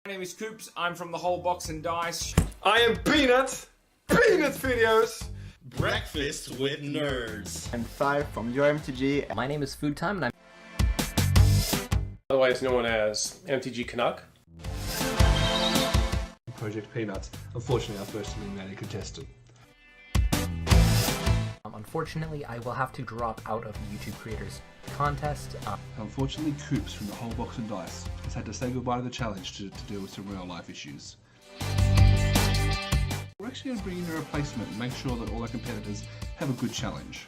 My name is Coops, I'm from the Whole Box and Dice. I am Peanut Videos. Breakfast with Nerds. I'm Fire from Yore MTG. My name is Foodtime and I'm Otherwise known as MTG Canuck. Project Peanuts. Unfortunately, our first eliminated contestant. unfortunately, I will have to drop out of the YouTube Creators contest. Unfortunately, Coops from the Whole Box and Dice has had to say goodbye to the challenge to deal with some real life issues. We're actually going to bring in a replacement and make sure that all our competitors have a good challenge.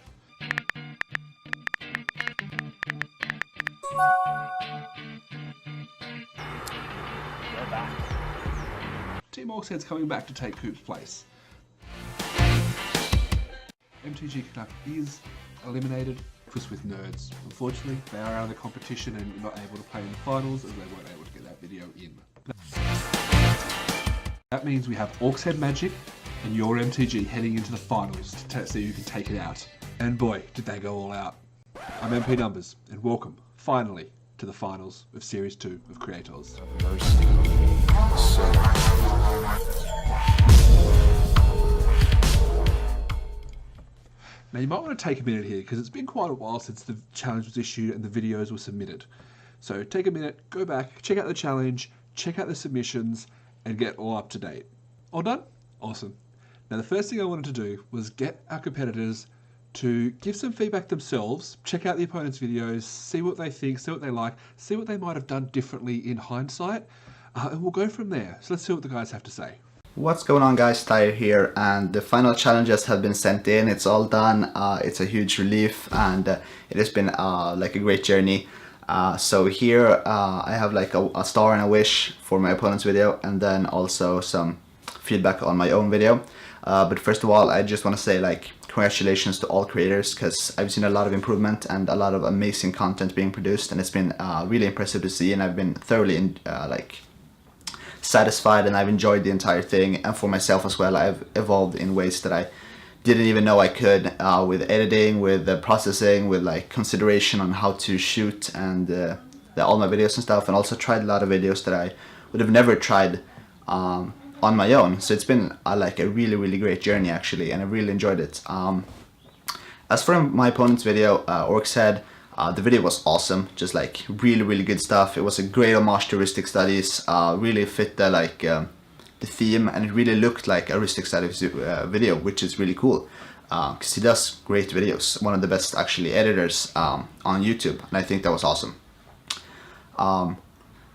Team Orcshead's coming back to take Coop's place. MTG Canuck is eliminated. Twist with Nerds. Unfortunately, they are out of the competition and not able to play in the finals as they weren't able to get that video in. That means we have Orcshead Magic and Yore MTG heading into the finals to see who can take it out. And boy, did they go all out. I'm MP Numbers, and welcome, finally, to the finals of Series 2 of creaYTors. Now you might want to take a minute here because it's been quite a while since the challenge was issued and the videos were submitted. So take a minute, go back, check out the challenge, check out the submissions, and get all up to date. All done? Awesome. Now the first thing I wanted to do was get our competitors to give some feedback themselves, check out the opponent's videos, see what they think, see what they like, see what they might have done differently in hindsight, and we'll go from there. So let's see what the guys have to say. What's going on, guys? Tyre here, and the final challenges have been sent in. It's all done. It's a huge relief, and it has been like a great journey. So here I have like a star and a wish for my opponent's video, and then also some feedback on my own video. But first of all, I just want to say like congratulations to all creators, because I've seen a lot of improvement and a lot of amazing content being produced, and it's been really impressive to see, and I've been thoroughly satisfied, and I've enjoyed the entire thing. And for myself as well, I've evolved in ways that I didn't even know I could, with editing, with processing, with like consideration on how to shoot and all my videos and stuff, and also tried a lot of videos that I would have never tried on my own. So it's been like a really great journey actually, and I really enjoyed it. As for my opponent's video, Orcshead, the video was awesome, just like really good stuff. It was a great homage to Heuristic Studies, really fit the theme, and it really looked like a Heuristic Studies video, which is really cool, because he does great videos, one of the best actually editors on YouTube, and I think that was awesome.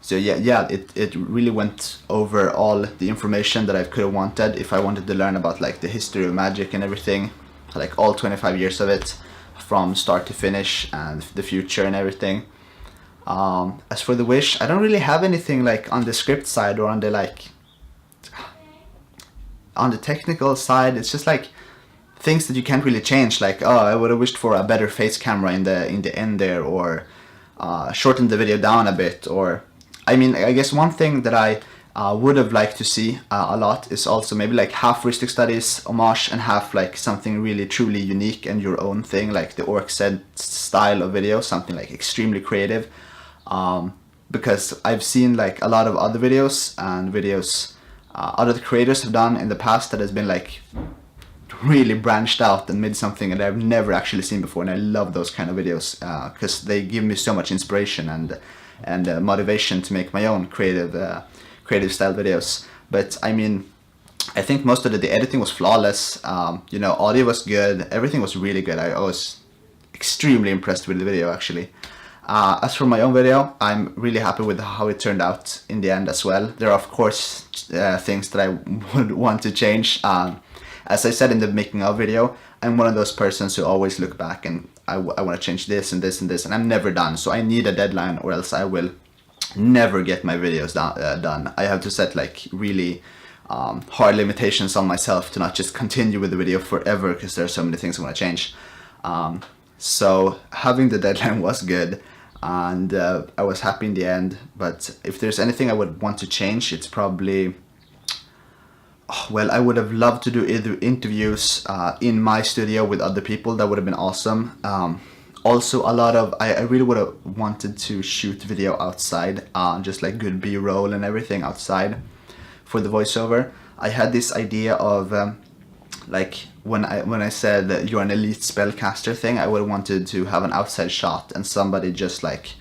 So yeah, it really went over all the information that I could have wanted if I wanted to learn about like the history of Magic and everything, like all 25 years of it, from start to finish, and the future and everything. As for the wish, I don't really have anything like on the script side or on the technical side. It's just like things that you can't really change, like I would have wished for a better face camera in the end there, or shorten the video down a bit, or I mean, I guess one thing that I would have liked to see a lot is also maybe like half Heuristic Studies homage and half like something really truly unique and your own thing, like the Orcshead style of video, something like extremely creative. Because I've seen like a lot of other videos and videos other creators have done in the past that has been like really branched out and made something that I've never actually seen before, and I love those kind of videos because they give me so much inspiration and motivation to make my own creative style videos. But I mean, I think most of the editing was flawless. You know, audio was good, everything was really good. I was extremely impressed with the video actually. As for my own video, I'm really happy with how it turned out in the end as well. There are of course things that I would want to change. As I said in the making of video, I'm one of those persons who always look back and I want to change this and this and this, and I'm never done. So I need a deadline, or else I will never get my videos done. I have to set like really hard limitations on myself to not just continue with the video forever, because there are so many things I want to change. So having the deadline was good, and I was happy in the end. But if there's anything I would want to change, it's probably, well, I would have loved to do either interviews in my studio with other people. That would have been awesome. also a lot of, I really would have wanted to shoot video outside, just like good B-roll and everything outside for the voiceover. I had this idea of like when I said that you're an elite spellcaster thing, I would have wanted to have an outside shot and somebody just like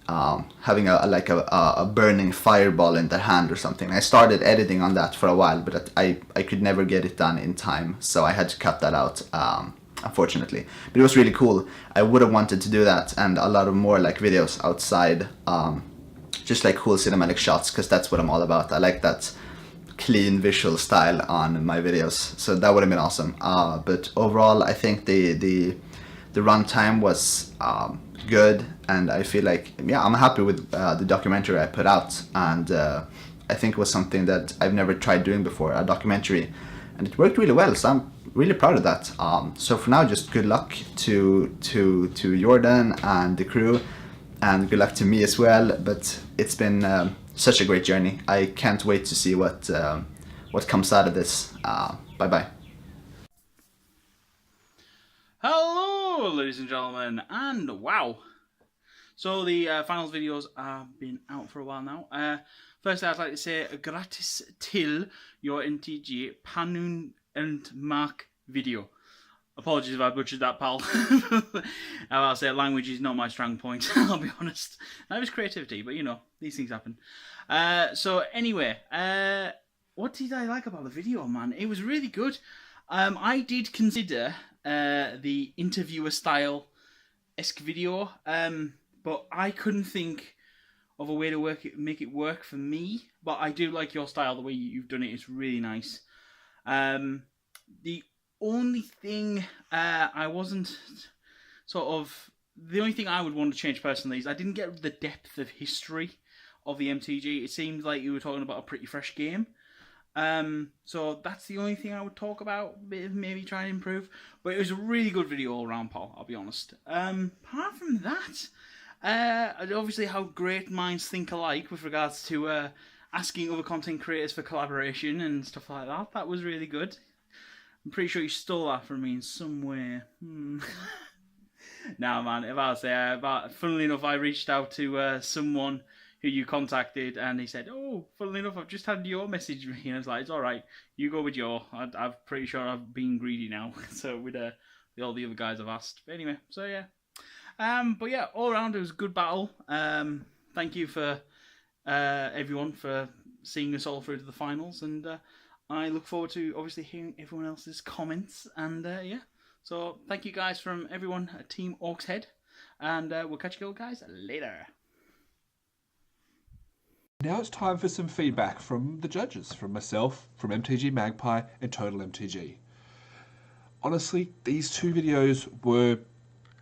having a burning fireball in their hand or something. I started editing on that for a while, but I could never get it done in time, so I had to cut that out, unfortunately. But it was really cool. I would have wanted to do that and a lot of more like videos outside, just like cool cinematic shots, because that's what I'm all about. I like that clean visual style on my videos, so that would have been awesome. But overall, I think the runtime was good, and I feel like, yeah, I'm happy with the documentary I put out, and I think it was something that I've never tried doing before, a documentary, and it worked really well, so I'm really proud of that. So for now, just good luck to Jordan and the crew, and good luck to me as well. But it's been such a great journey. I can't wait to see what comes out of this. Bye bye. Hello, ladies and gentlemen, and wow. So the finals videos have been out for a while now. First, I'd like to say gratis till Yore MTG Canuck video. Apologies if I butchered that, pal. I'll say language is not my strong point, I'll be honest. That was creativity, but you know, these things happen. So anyway, what did I like about the video, man? It was really good. I did consider the interviewer style-esque video, but I couldn't think of a way to make it work for me. But I do like your style, the way you've done it. It's really nice. The only thing I wasn't the only thing I would want to change personally is I didn't get the depth of history of the MTG. It seemed like you were talking about a pretty fresh game. So that's the only thing I would talk about, maybe try and improve. But it was a really good video all around, Paul, I'll be honest. Apart from that, obviously how great minds think alike with regards to asking other content creators for collaboration and stuff like that. That was really good. I'm pretty sure you stole that from me in some way. Nah, man, if I say, funnily enough, I reached out to someone who you contacted, and he said, "Oh, funnily enough, I've just had your message." And I was like, "It's all right, you go with your. I'm pretty sure I've been greedy now." So with all the other guys I've asked. But anyway, so yeah. But yeah, all around it was a good battle. Thank you for everyone for seeing us all through to the finals, and I look forward to obviously hearing everyone else's comments. And yeah, so thank you guys from everyone at Team Orcs Head, and we'll catch you all guys later. Now it's time for some feedback from the judges, from myself, from MTG Magpie, and Total MTG. Honestly, these two videos were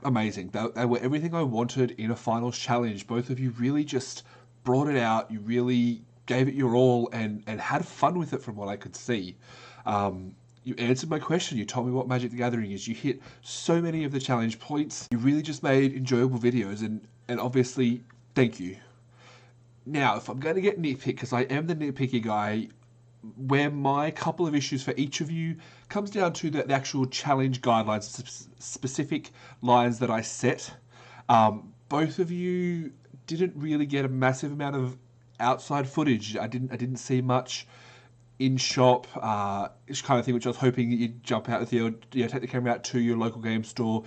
amazing. They were everything I wanted in a finals challenge. Both of you really just brought it out. You really gave it your all and had fun with it from what I could see. You answered my question. You told me what Magic the Gathering is. You hit so many of the challenge points. You really just made enjoyable videos, and obviously, thank you. Now, if I'm going to get nitpick, because I am the nitpicky guy, where my couple of issues for each of you comes down to the actual challenge guidelines, specific lines that I set. Both of you didn't really get a massive amount of outside footage. I didn't see much in shop, this kind of thing, which I was hoping that you'd jump out with take the camera out to your local game store,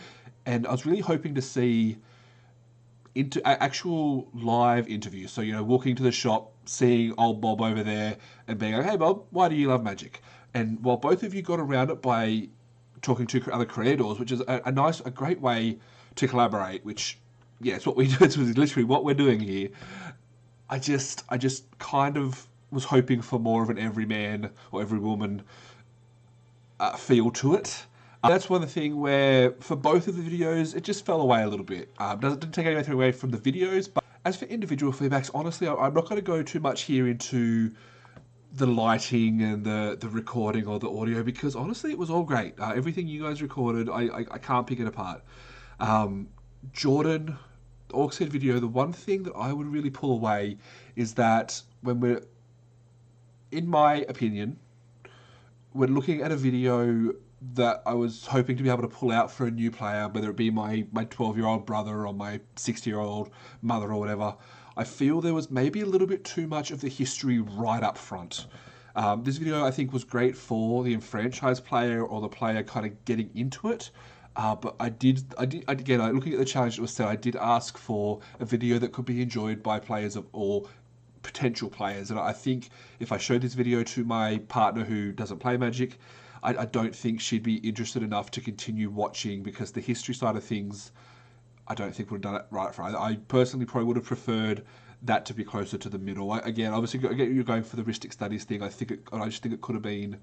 and I was really hoping to see into actual live interviews. So, walking to the shop, seeing old Bob over there and being like, "Hey Bob, why do you love Magic?" And while both of you got around it by talking to other creators, which is a great way to collaborate, which, yeah, it's what we do. It's literally what we're doing here. I just kind of was hoping for more of an everyman or every woman feel to it. That's one thing where, for both of the videos, it just fell away a little bit. Didn't take anything away from the videos, but as for individual feedbacks, honestly, I'm not going to go too much here into the lighting and the recording or the audio, because honestly, it was all great. Everything you guys recorded, I can't pick it apart. Jordan, the Orcs Head video, the one thing that I would really pull away is that in my opinion, we're looking at a video that I was hoping to be able to pull out for a new player, whether it be my 12-year-old brother or my 60-year-old mother or whatever. I feel there was maybe a little bit too much of the history right up front. This video, I think, was great for the enfranchised player or the player kind of getting into it. But I did again, looking at the challenge that was set, I did ask for a video that could be enjoyed by players of all potential players. And I think if I showed this video to my partner who doesn't play Magic, I don't think she'd be interested enough to continue watching, because the history side of things, I don't think would have done it right for her. I personally probably would have preferred that to be closer to the middle. Again, obviously, you're going for the heuristic studies thing. I just think it could have been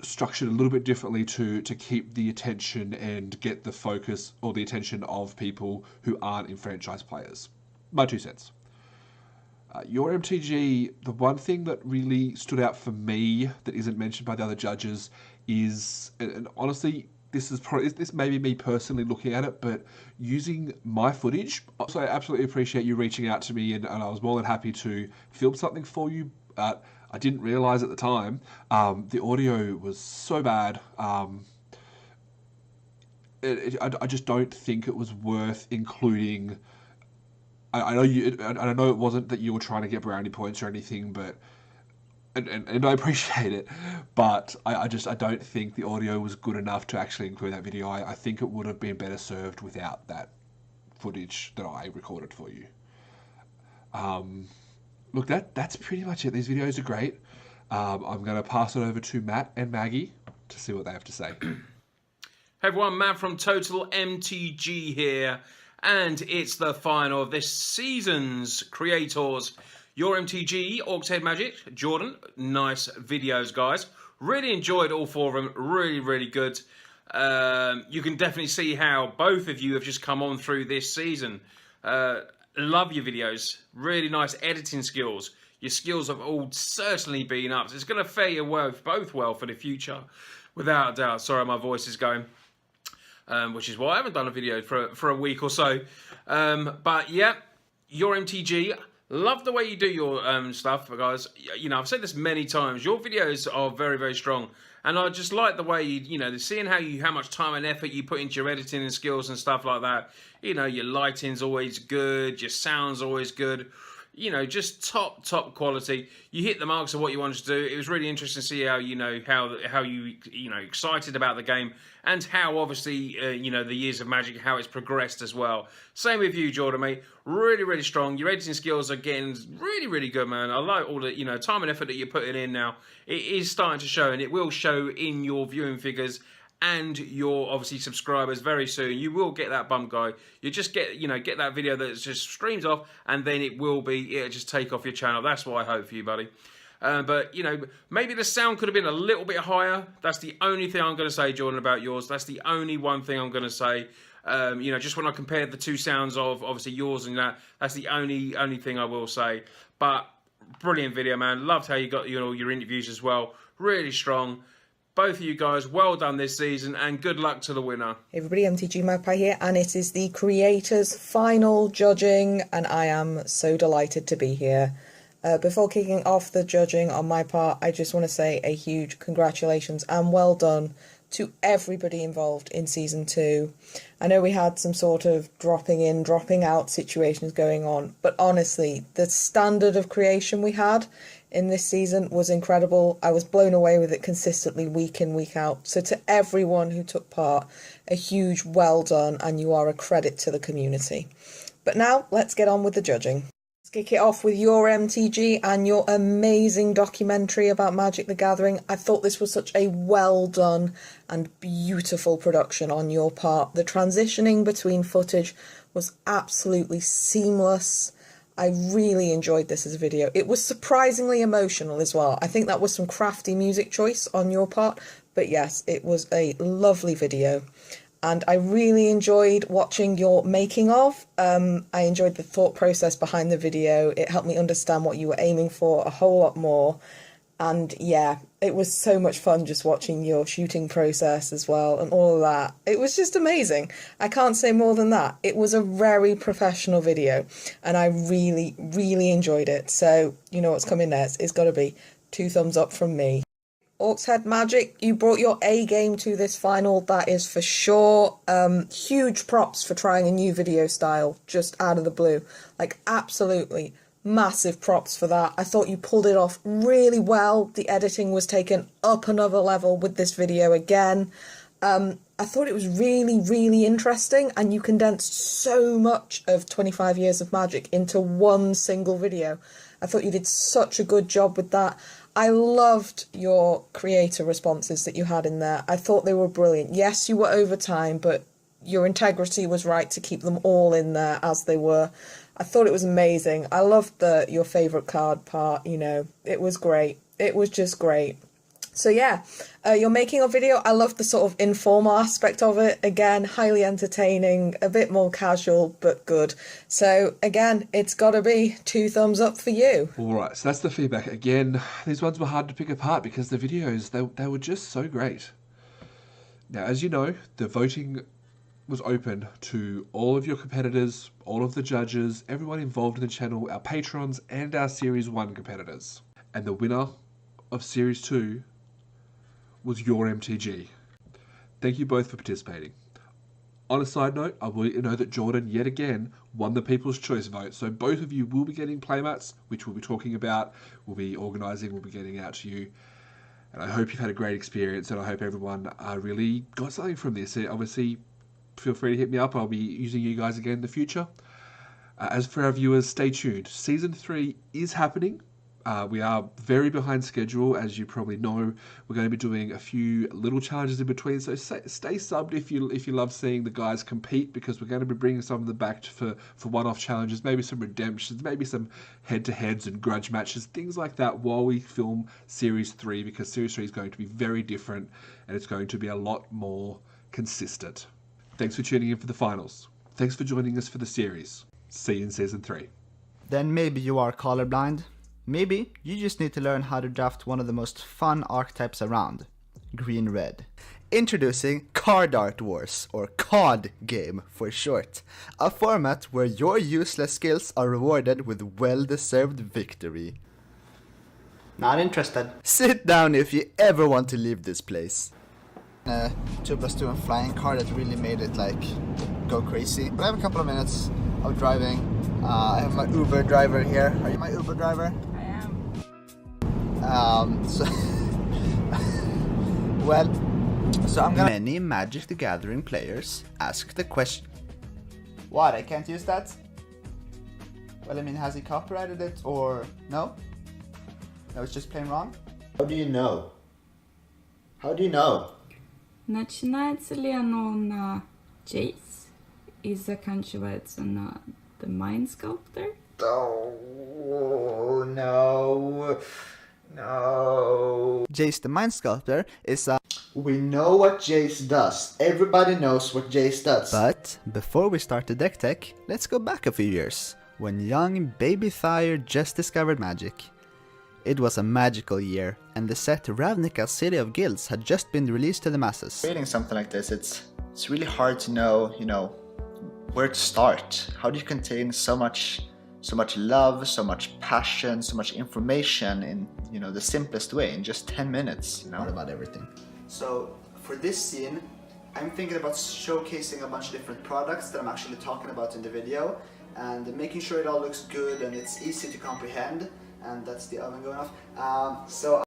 structured a little bit differently to keep the attention and get the focus or the attention of people who aren't enfranchised players. My 2 cents. Yore MTG, the one thing that really stood out for me that isn't mentioned by the other judges is, and honestly, this may be me personally looking at it, but using my footage. Also, I absolutely appreciate you reaching out to me, and I was more than happy to film something for you, but I didn't realise at the time the audio was so bad. I just don't think it was worth including. I know it wasn't that you were trying to get brownie points or anything, but and I appreciate it, but I don't think the audio was good enough to actually include that video. I think it would have been better served without that footage that I recorded for you. Look, that's pretty much it. These videos are great. I'm going to pass it over to Matt and Maggie to see what they have to say. Hey everyone, Matt from Total MTG here, and it's the final of this season's creaYTors. Yore MTG, Orcs Head Magic, Jordan. Nice videos, guys. Really enjoyed all 4 of them. Really, really good. You can definitely see how both of you have just come on through this season. Love your videos. Really nice editing skills. Your skills have all certainly been up. So it's going to fare you both well for the future, without a doubt. Sorry, my voice is going. Which is why I haven't done a video for a week or so. But yeah, Yore MTG, love the way you do your stuff, guys. You know, I've said this many times. Your videos are very, very strong, and I just like the way you know, seeing how much time and effort you put into your editing and skills and stuff like that. You know, your lighting's always good, your sound's always good. You know, just top quality. You hit the marks of what you wanted to do. It was really interesting to see how you excited about the game, and how obviously you know, the years of Magic, how it's progressed as well. Same with you, Jordan, mate. Really, really strong. Your editing skills are getting really, really good, man. I like all the time and effort that you're putting in now. It is starting to show, and it will show in your viewing figures and your obviously subscribers very soon. You will get that bump, guy. You just get that video that just streams off, and then it'll just take off your channel. That's what I hope for you, buddy. But you know, maybe the sound could have been a little bit higher. That's the only thing I'm going to say, Jordan, about yours. That's the only one thing I'm going to say. You know, just when I compared the 2 sounds of obviously yours and that's the only thing I will say. But brilliant video, man. Loved how you got your interviews as well. Really strong. Both of you guys, well done this season, and good luck to the winner. Hey everybody, MTG Magpie here, and it is the creaYTors final judging, and I am so delighted to be here. Before kicking off the judging on my part, I just want to say a huge congratulations and well done to everybody involved in Season 2. I know we had some sort of dropping in, dropping out situations going on, but honestly, the standard of creation we had in this season was incredible. I was blown away with it consistently, week in, week out. So to everyone who took part, a huge well done, and you are a credit to the community. But now, let's get on with the judging. Let's kick it off with Yore MTG and your amazing documentary about Magic the Gathering. I thought this was such a well done and beautiful production on your part. The transitioning between footage was absolutely seamless. I really enjoyed this as a video. It was surprisingly emotional as well. I think that was some crafty music choice on your part, but yes, it was a lovely video. And I really enjoyed watching your making of. I enjoyed the thought process behind the video. It helped me understand what you were aiming for a whole lot more. And yeah, it was so much fun just watching your shooting process as well and all of that. It was just amazing. I can't say more than that. It was a very professional video, and I really, really enjoyed it. So you know what's coming next. It's got to be 2 thumbs up from me. Orcshead Magic, you brought your A game to this final, that is for sure. Huge props for trying a new video style, just out of the blue. Like, absolutely massive props for that. I thought you pulled it off really well. The editing was taken up another level with this video again. I thought it was really, really interesting, and you condensed so much of 25 years of Magic into one single video. I thought you did such a good job with that. I loved your creator responses that you had in there. I thought they were brilliant. Yes, you were over time, but your integrity was right to keep them all in there as they were. I thought it was amazing. I loved your favourite card part, you know. It was great. It was just great. So yeah, you're making a video. I love the sort of informal aspect of it. Again, highly entertaining, a bit more casual, but good. So again, it's got to be 2 thumbs up for you. All right, so that's the feedback. Again, these ones were hard to pick apart because the videos, they were just so great. Now, as you know, the voting was open to all of your competitors, all of the judges, everyone involved in the channel, our patrons, and our Series 1 competitors. And the winner of Series 2 was Yore MTG. Thank you both for participating. On a side note, I will let you know that Jordan, yet again, won the People's Choice vote. So both of you will be getting playmats, which we'll be talking about, we'll be organising, we'll be getting out to you. And I hope you've had a great experience, and I hope everyone really got something from this. Obviously, feel free to hit me up. I'll be using you guys again in the future. As for our viewers, stay tuned. Season 3 is happening. We are very behind schedule, as you probably know. We're going to be doing a few little challenges in between, so stay subbed if you love seeing the guys compete, because we're going to be bringing some of them back for one-off challenges, maybe some redemptions, maybe some head-to-heads and grudge matches, things like that while we film Series 3, because Series 3 is going to be very different, and it's going to be a lot more consistent. Thanks for tuning in for the finals. Thanks for joining us for the series. See you in Season 3. Then maybe you are colorblind. Maybe you just need to learn how to draft one of the most fun archetypes around, green-red. Introducing Card Art Wars, or COD game for short, a format where your useless skills are rewarded with well-deserved victory. Not interested. Sit down if you ever want to leave this place. 2+2 and flying card that really made it like go crazy. But I have a couple of minutes of driving. I have my Uber driver here. Are you my Uber driver? So I'm gonna. Many Magic the Gathering players ask the question. What? I can't use that? Well, I mean, has he copyrighted it or no? No, it's just plain wrong. How do you know? How do you know? Начинается ли оно на Jace? И заканчивается на The Mind Sculptor? Oh, no. No. Jace the Mind Sculptor is a... We know what Jace does. Everybody knows what Jace does. But before we start the deck tech, let's go back a few years, when young baby Thyre just discovered Magic. It was a magical year, and the set Ravnica City of Guilds had just been released to the masses. Creating something like this, it's really hard to know, where to start. How do you contain so much love, so much passion, so much information in, the simplest way, in just 10 minutes, about everything. So for this scene, I'm thinking about showcasing a bunch of different products that I'm actually talking about in the video, and making sure it all looks good and it's easy to comprehend. And that's the oven going off.